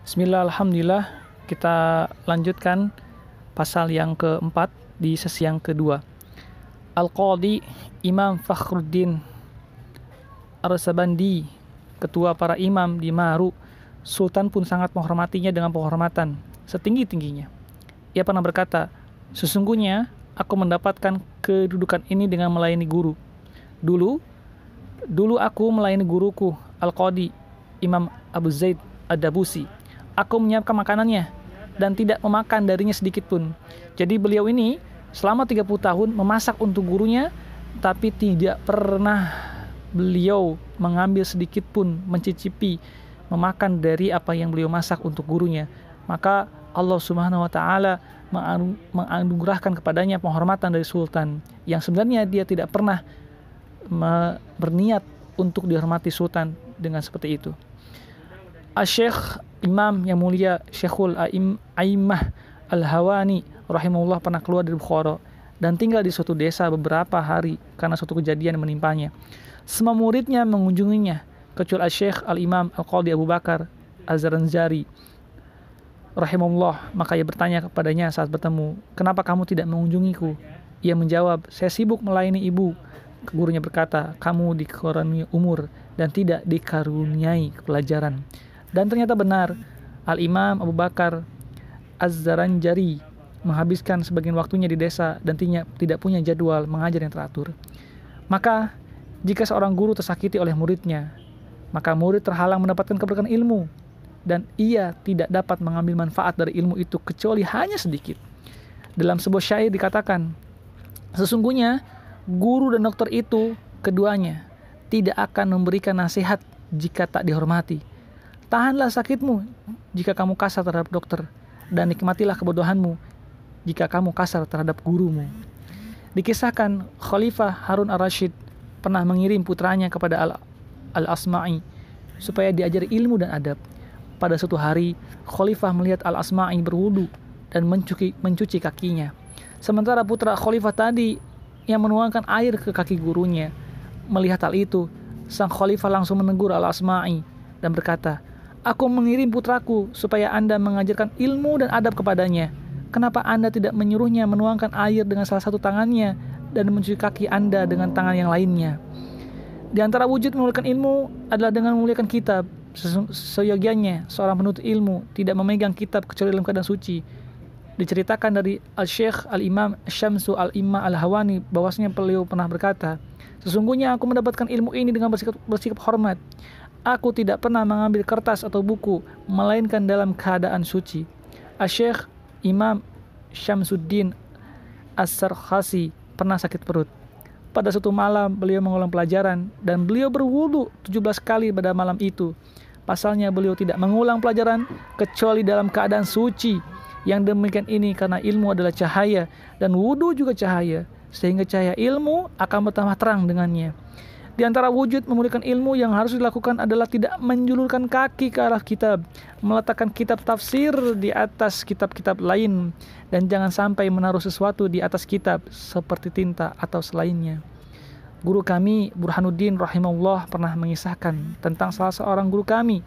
Bismillah, alhamdulillah. Kita lanjutkan pasal yang keempat di sesi yang kedua. Al-Qadhi Imam Fakhruddin Ar-Sabandi, ketua para imam di Maru, Sultan pun sangat menghormatinya dengan penghormatan setinggi-tingginya. Ia pernah berkata, "Sesungguhnya aku mendapatkan kedudukan ini dengan melayani guru. Dulu aku melayani guruku Al-Qadhi Imam Abu Zaid Ad-Dabusi. Aku menyiapkan makanannya dan tidak memakan darinya sedikit pun. Jadi beliau ini selama 30 tahun memasak untuk gurunya, tapi tidak pernah beliau mengambil sedikit pun mencicipi memakan dari apa yang beliau masak untuk gurunya. Maka Allah Subhanahu wa taala menganugerahkan kepadanya penghormatan dari sultan yang sebenarnya dia tidak pernah berniat untuk dihormati sultan dengan seperti itu. Asy-Syaikh Imam yang mulia Syekhul A'immah Al-Hawani rahimahullah pernah keluar dari Bukhara dan tinggal di suatu desa beberapa hari karena suatu kejadian yang menimpanya. Semua muridnya mengunjunginya kecuali Asy-Syaikh Al-Imam Al-Qadhi Abu Bakar Az-Zaranjari rahimahullah. Maka ia bertanya kepadanya saat bertemu, "Kenapa kamu tidak mengunjungiku?" Ia menjawab, "Saya sibuk melayani ibu." Gurunya berkata, "Kamu dikaruniai umur dan tidak dikaruniai pelajaran." Dan ternyata benar, Al-Imam Abu Bakar Az-Zaranjari menghabiskan sebagian waktunya di desa dan tidak punya jadwal mengajar yang teratur. Maka, jika seorang guru tersakiti oleh muridnya, maka murid terhalang mendapatkan keberkahan ilmu dan ia tidak dapat mengambil manfaat dari ilmu itu kecuali hanya sedikit. Dalam sebuah syair dikatakan, "Sesungguhnya guru dan dokter itu keduanya tidak akan memberikan nasihat jika tak dihormati. Tahanlah sakitmu jika kamu kasar terhadap dokter, dan nikmatilah kebodohanmu jika kamu kasar terhadap gurumu." Dikisahkan Khalifah Harun Ar-Rasyid pernah mengirim putranya kepada Al-Asma'i supaya diajari ilmu dan adab. Pada suatu hari, Khalifah melihat Al-Asma'i berwudu dan mencuci kakinya. Sementara putra Khalifah tadi yang menuangkan air ke kaki gurunya. Melihat hal itu, sang Khalifah langsung menegur Al-Asma'i dan berkata, "Aku mengirim putraku supaya Anda mengajarkan ilmu dan adab kepadanya. Kenapa Anda tidak menyuruhnya menuangkan air dengan salah satu tangannya dan mencuci kaki Anda dengan tangan yang lainnya?" Di antara wujud memuliakan ilmu adalah dengan memuliakan kitab. Seyogianya seorang penuntut ilmu tidak memegang kitab kecuali dalam keadaan suci. Diceritakan dari Al-Syaikh Al-Imam Syamsu Al-Imam Al-Hawani bahwasanya beliau pernah berkata, "Sesungguhnya aku mendapatkan ilmu ini dengan bersikap hormat. Aku tidak pernah mengambil kertas atau buku, melainkan dalam keadaan suci." Asy-Syaikh Imam Syamsuddin As-Sarkhasi pernah sakit perut. Pada suatu malam beliau mengulang pelajaran dan beliau berwudu 17 kali pada malam itu. Pasalnya beliau tidak mengulang pelajaran kecuali dalam keadaan suci. Yang demikian ini karena ilmu adalah cahaya dan wudu juga cahaya, sehingga cahaya ilmu akan bertambah terang dengannya. Di antara wujud memuliakan ilmu yang harus dilakukan adalah tidak menjulurkan kaki ke arah kitab, meletakkan kitab tafsir di atas kitab-kitab lain, dan jangan sampai menaruh sesuatu di atas kitab seperti tinta atau selainnya. Guru kami Burhanuddin rahimahullah pernah mengisahkan tentang salah seorang guru kami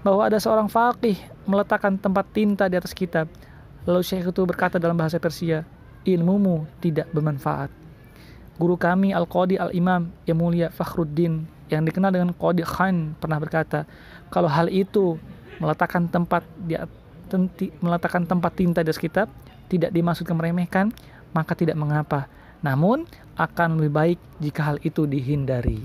bahwa ada seorang faqih meletakkan tempat tinta di atas kitab. Lalu syekh itu berkata dalam bahasa Persia, "Ilmumu tidak bermanfaat." Guru kami Al-Qadhi Al-Imam yang mulia Fakhruddin yang dikenal dengan Qadhi Khan pernah berkata, kalau hal itu meletakkan tempat tinta di atas kitab tidak dimaksudkan meremehkan, maka tidak mengapa. Namun akan lebih baik jika hal itu dihindari.